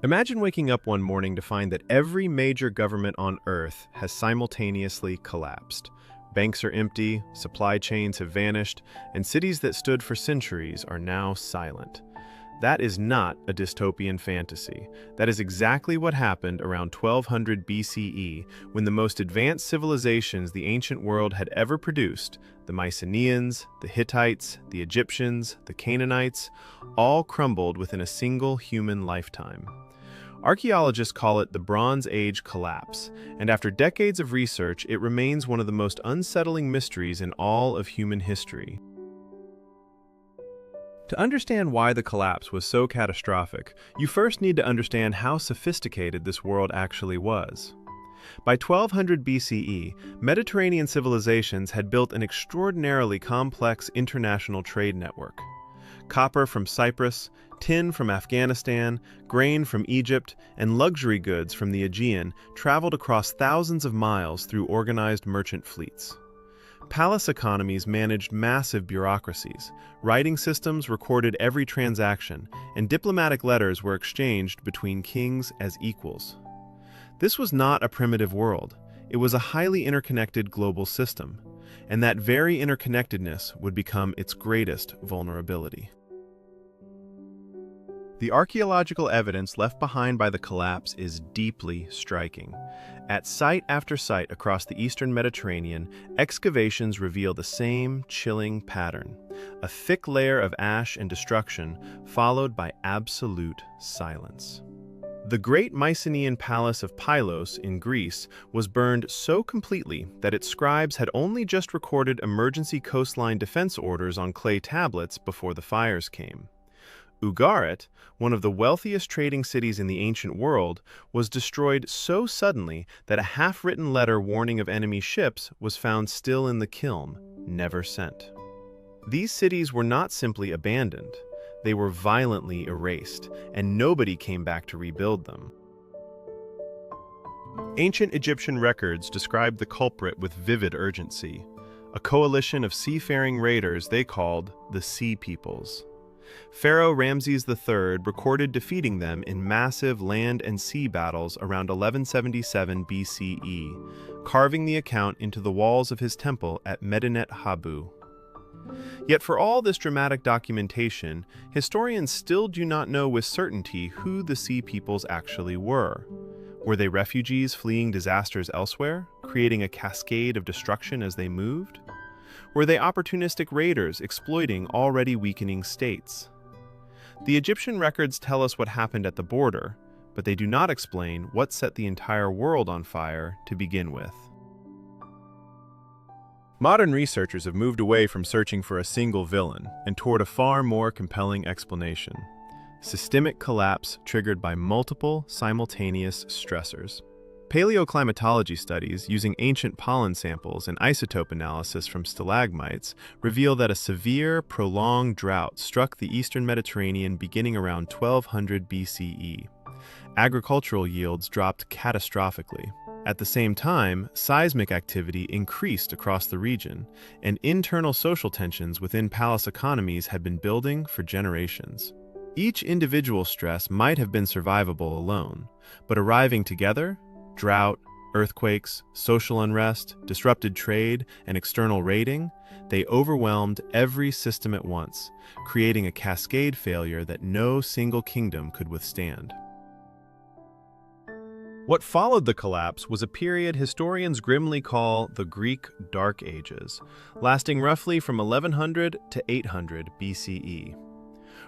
Imagine waking up one morning to find that every major government on Earth has simultaneously collapsed. Banks are empty, supply chains have vanished, and cities that stood for centuries are now silent. That is not a dystopian fantasy. That is exactly what happened around 1200 BCE when the most advanced civilizations the ancient world had ever produced, the Mycenaeans, the Hittites, the Egyptians, the Canaanites, all crumbled within a single human lifetime. Archaeologists call it the Bronze Age collapse, and after decades of research, it remains one of the most unsettling mysteries in all of human history. To understand why the collapse was so catastrophic, you first need to understand how sophisticated this world actually was. By 1200 BCE, Mediterranean civilizations had built an extraordinarily complex international trade network. Copper from Cyprus, tin from Afghanistan, grain from Egypt, and luxury goods from the Aegean traveled across thousands of miles through organized merchant fleets. Palace economies managed massive bureaucracies, writing systems recorded every transaction, and diplomatic letters were exchanged between kings as equals. This was not a primitive world. It was a highly interconnected global system, and that very interconnectedness would become its greatest vulnerability. The archaeological evidence left behind by the collapse is deeply striking. At site after site across the eastern Mediterranean, excavations reveal the same chilling pattern: a thick layer of ash and destruction, followed by absolute silence. The great Mycenaean palace of Pylos in Greece was burned so completely that its scribes had only just recorded emergency coastline defense orders on clay tablets before the fires came. Ugarit, one of the wealthiest trading cities in the ancient world, was destroyed so suddenly that a half-written letter warning of enemy ships was found still in the kiln, never sent. These cities were not simply abandoned. They were violently erased, and nobody came back to rebuild them. Ancient Egyptian records described the culprit with vivid urgency: a coalition of seafaring raiders they called the Sea Peoples. Pharaoh Ramses III recorded defeating them in massive land and sea battles around 1177 BCE, carving the account into the walls of his temple at Medinet Habu. Yet for all this dramatic documentation, historians still do not know with certainty who the Sea Peoples actually were. Were they refugees fleeing disasters elsewhere, creating a cascade of destruction as they moved? Were they opportunistic raiders exploiting already weakening states? The Egyptian records tell us what happened at the border, but they do not explain what set the entire world on fire to begin with. Modern researchers have moved away from searching for a single villain and toward a far more compelling explanation: systemic collapse triggered by multiple simultaneous stressors. Paleoclimatology studies using ancient pollen samples and isotope analysis from stalagmites reveal that a severe, prolonged drought struck the eastern Mediterranean beginning around 1200 BCE. Agricultural yields dropped catastrophically. At the same time, seismic activity increased across the region, and internal social tensions within palace economies had been building for generations. Each individual stress might have been survivable alone, but arriving together, drought, earthquakes, social unrest, disrupted trade, and external raiding, they overwhelmed every system at once, creating a cascade failure that no single kingdom could withstand. What followed the collapse was a period historians grimly call the Greek Dark Ages, lasting roughly from 1100 to 800 BCE.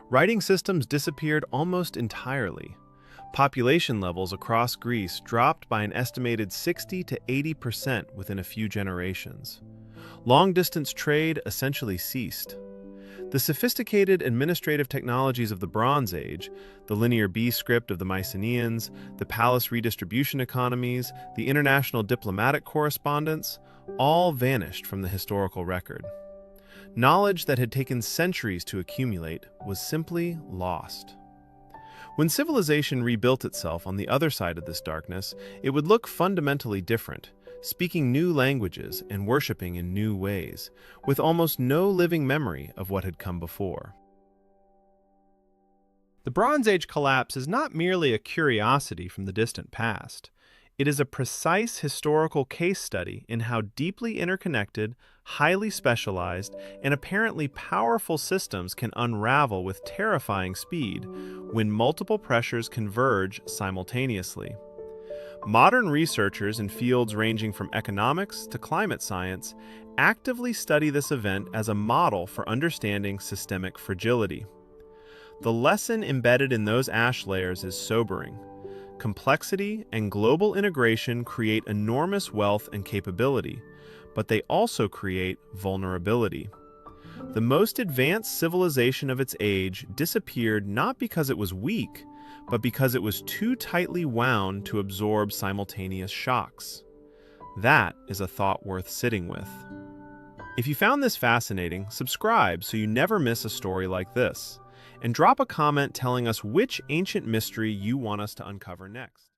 Writing systems disappeared almost entirely. Population levels across Greece dropped by an estimated 60 to 80% within a few generations. Long-distance trade essentially ceased. The sophisticated administrative technologies of the Bronze Age, the linear B script of the Mycenaeans, the palace redistribution economies, the international diplomatic correspondence, all vanished from the historical record. Knowledge that had taken centuries to accumulate was simply lost. When civilization rebuilt itself on the other side of this darkness, it would look fundamentally different, speaking new languages and worshiping in new ways, with almost no living memory of what had come before. The Bronze Age collapse is not merely a curiosity from the distant past. It is a precise historical case study in how deeply interconnected, highly specialized, and apparently powerful systems can unravel with terrifying speed when multiple pressures converge simultaneously. Modern researchers in fields ranging from economics to climate science actively study this event as a model for understanding systemic fragility. The lesson embedded in those ash layers is sobering. Complexity and global integration create enormous wealth and capability, but they also create vulnerability. The most advanced civilization of its age disappeared not because it was weak, but because it was too tightly wound to absorb simultaneous shocks. That is a thought worth sitting with. If you found this fascinating, subscribe so you never miss a story like this. And drop a comment telling us which ancient mystery you want us to uncover next.